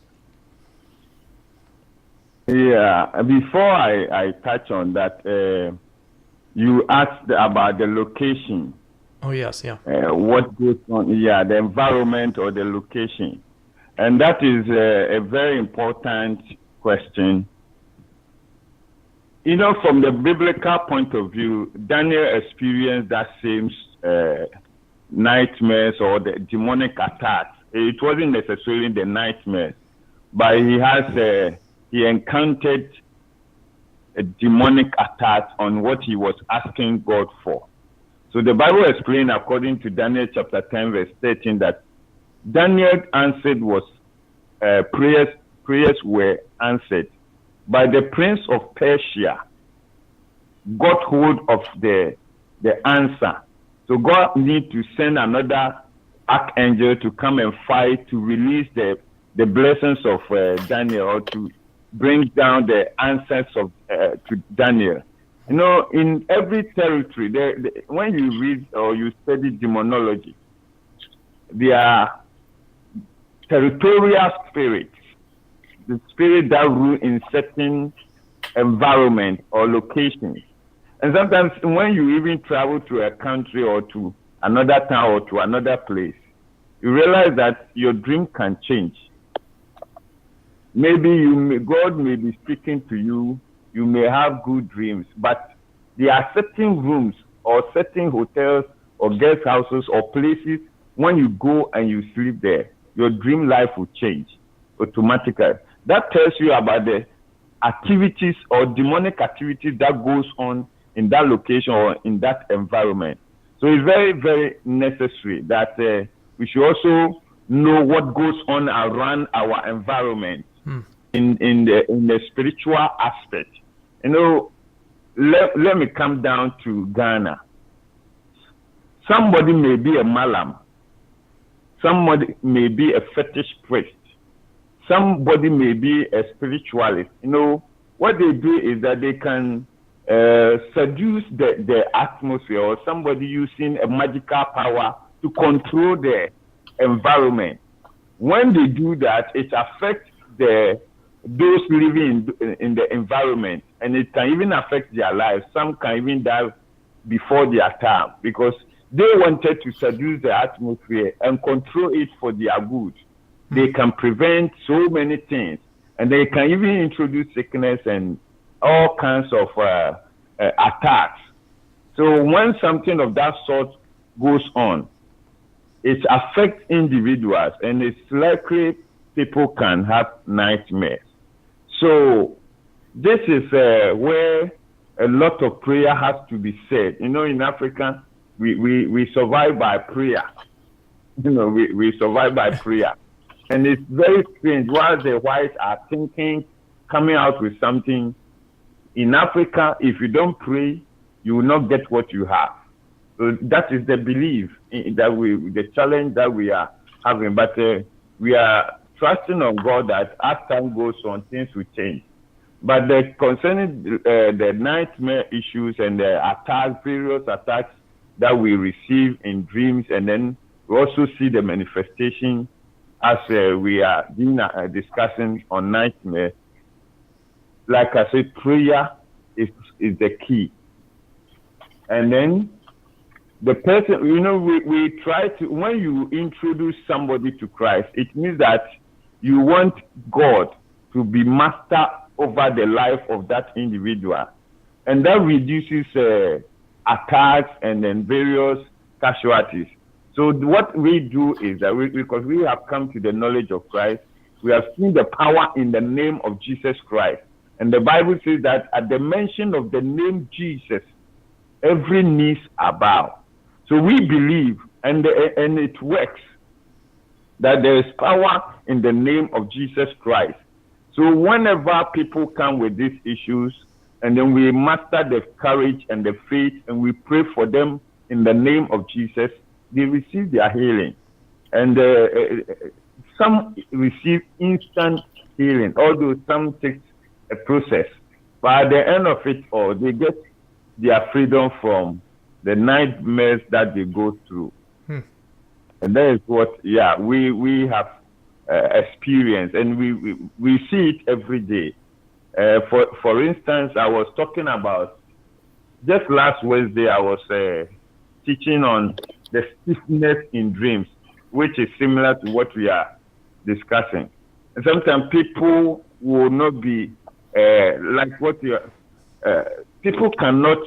Yeah, before I touch on that, you asked about the location. Oh, yes, yeah. What goes on, the environment or the location. And that is a very important question. From the biblical point of view, Daniel experienced that same nightmares or the demonic attacks. It wasn't necessarily the nightmares, but he encountered a demonic attack on what he was asking God for. So the Bible explains, according to Daniel chapter 10, verse 13, that Daniel answered prayers were answered. But the prince of Persia got hold of the answer. So God need to send another archangel to come and fight to release the blessings of Daniel, or to bring down the answers to Daniel. In every territory, when you read or you study demonology, there are territorial spirits, the spirit that rule in certain environment or locations. And sometimes when you even travel to a country or to another town or to another place, you realize that your dream can change. Maybe God may be speaking to you. You may have good dreams, but there are certain rooms or certain hotels or guest houses or places when you go and you sleep there, your dream life will change automatically. That tells you about the activities or demonic activities that goes on in that location or in that environment. So it's very, very necessary that we should also know what goes on around our environment in the spiritual aspect. You know, let me come down to Ghana. Somebody may be a malam. Somebody may be a fetish priest. Somebody may be a spiritualist. You know, what they do is that they can seduce the atmosphere, or somebody using a magical power to control the environment. When they do that, it affects those living in the environment, and it can even affect their lives. Some can even die before their time because they wanted to seduce the atmosphere and control it for their good. They can prevent so many things, and they can even introduce sickness and all kinds of attacks. So when something of that sort goes on, it affects individuals, and it's likely people can have nightmares. So this is where a lot of prayer has to be said. You know, in Africa, we survive by prayer. You know, we survive by prayer. And it's very strange. While the whites are thinking, coming out with something, in Africa, if you don't pray, you will not get what you have. So that is the belief that the challenge that we are having. But we are trusting on God that as time goes on, things will change. But concerning the nightmare issues and the attacks, various attacks that we receive in dreams, and then we also see the manifestation as we are discussing on nightmare. Like I said, prayer is the key. And then the person, you know, we try to, when you introduce somebody to Christ, it means that you want God to be master over the life of that individual. And that reduces attacks and then various casualties. So what we do is that because we have come to the knowledge of Christ, we have seen the power in the name of Jesus Christ. And the Bible says that at the mention of the name Jesus, every knees are bowed. So we believe, and it works, that there is power in the name of Jesus Christ. So whenever people come with these issues, and then we master the courage and the faith, and we pray for them in the name of Jesus, they receive their healing. And some receive instant healing, although some takes a process. But at the end of it all, they get their freedom from the nightmares that they go through. And that is what, we have experienced, and we see it every day. For instance, I was talking about, just last Wednesday, I was teaching on the stiffness in dreams, which is similar to what we are discussing. And sometimes people will not be like what you are. People cannot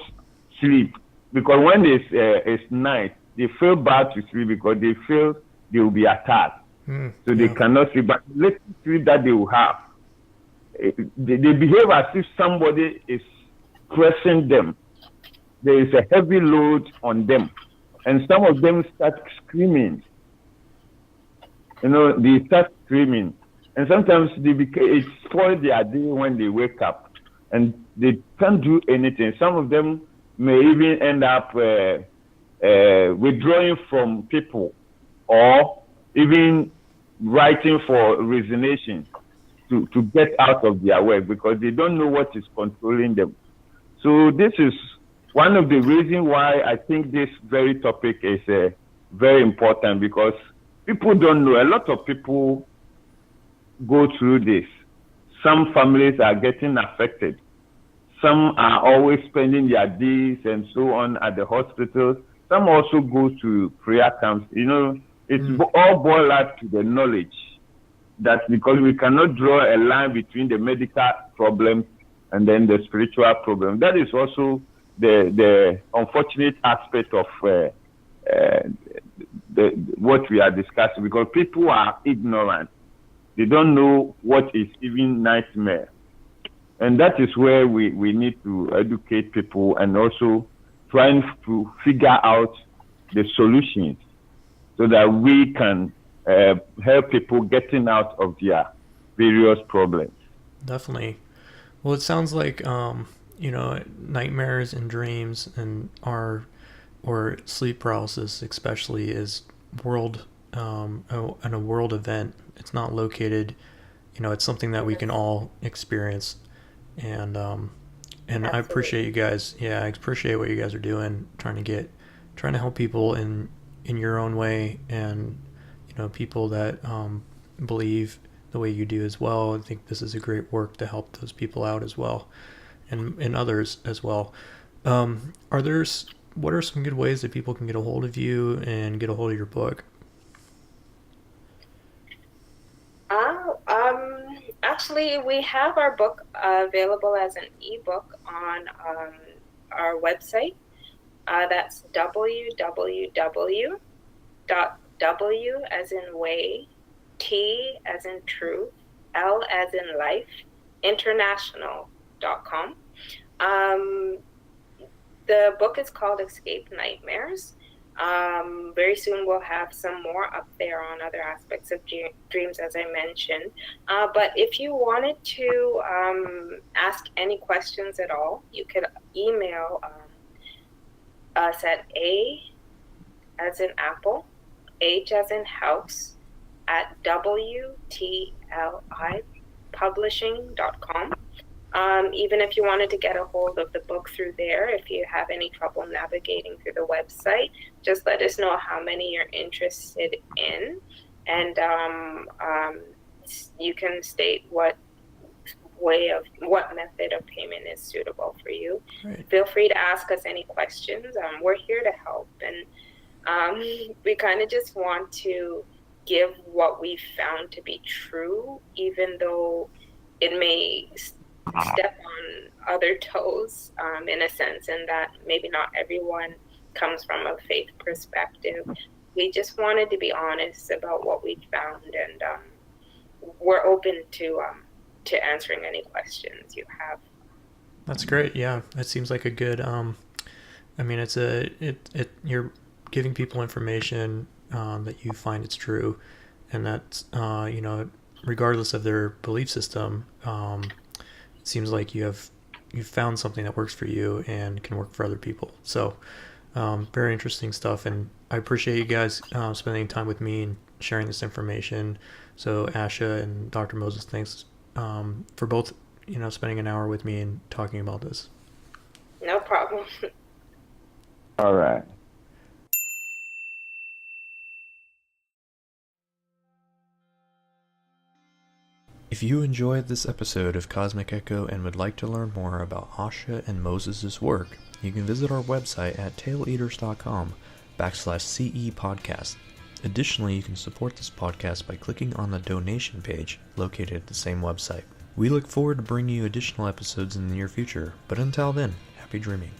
sleep because when it's night, they feel bad to sleep because they feel they will be attacked. So they cannot sleep. But let's sleep that they will have. They behave as if somebody is pressing them. There is a heavy load on them. And some of them start screaming. You know, they start screaming. And sometimes it spoils their day when they wake up. And they can't do anything. Some of them may even end up withdrawing from people, or even writing for resignation to get out of their work because they don't know what is controlling them. So this is one of the reasons why I think this very topic is very important, because people don't know. A lot of people go through this. Some families are getting affected. Some are always spending their days and so on at the hospitals. Some also go to prayer camps. You know, It's all boiled out to the knowledge that because we cannot draw a line between the medical problems and then the spiritual problem. That is also the unfortunate aspect of what we are discussing, because people are ignorant. They don't know what is even nightmare. And that is where we need to educate people and also trying to figure out the solutions so that we can help people getting out of their various problems. Definitely. Well, it sounds like, nightmares and dreams or sleep paralysis especially is a world event. It's not located, it's something that we can all experience. And I appreciate you guys. Yeah, I appreciate what you guys are doing, trying to help people in your own way, and people that believe the way you do as well. I think this is a great work to help those people out as well, and others as well. What are some good ways that people can get a hold of you and get a hold of your book? Actually, we have our book available as an ebook on our website. That's www.w as in way, T as in truth, L as in life, international.com. The book is called Escape Nightmares. Very soon we'll have some more up there on other aspects of dreams, as I mentioned. But if you wanted to ask any questions at all, you could email us at A as in apple, H as in house, at WTLIpublishing.com. Even if you wanted to get a hold of the book through there, if you have any trouble navigating through the website, just let us know how many you're interested in, and you can state what method of payment is suitable for you. Right. Feel free to ask us any questions. We're here to help, and we kind of just want to give what we found to be true, even though it may step on other toes, in a sense, and that maybe not everyone comes from a faith perspective. We just wanted to be honest about what we found, and we're open to answering any questions you have. That's great. Yeah, that seems like a good. You're giving people information that you find it's true, and that's regardless of their belief system. It seems like you've found something that works for you and can work for other people. So very interesting stuff, and I appreciate you guys spending time with me and sharing this information. So Aisha and Dr. Moses, thanks for both spending an hour with me and talking about this. No problem. All right. If you enjoyed this episode of Cosmic Echo and would like to learn more about Aisha and Moses' work, you can visit our website at taileaters.com/CE podcast. Additionally, you can support this podcast by clicking on the donation page located at the same website. We look forward to bringing you additional episodes in the near future, but until then, happy dreaming.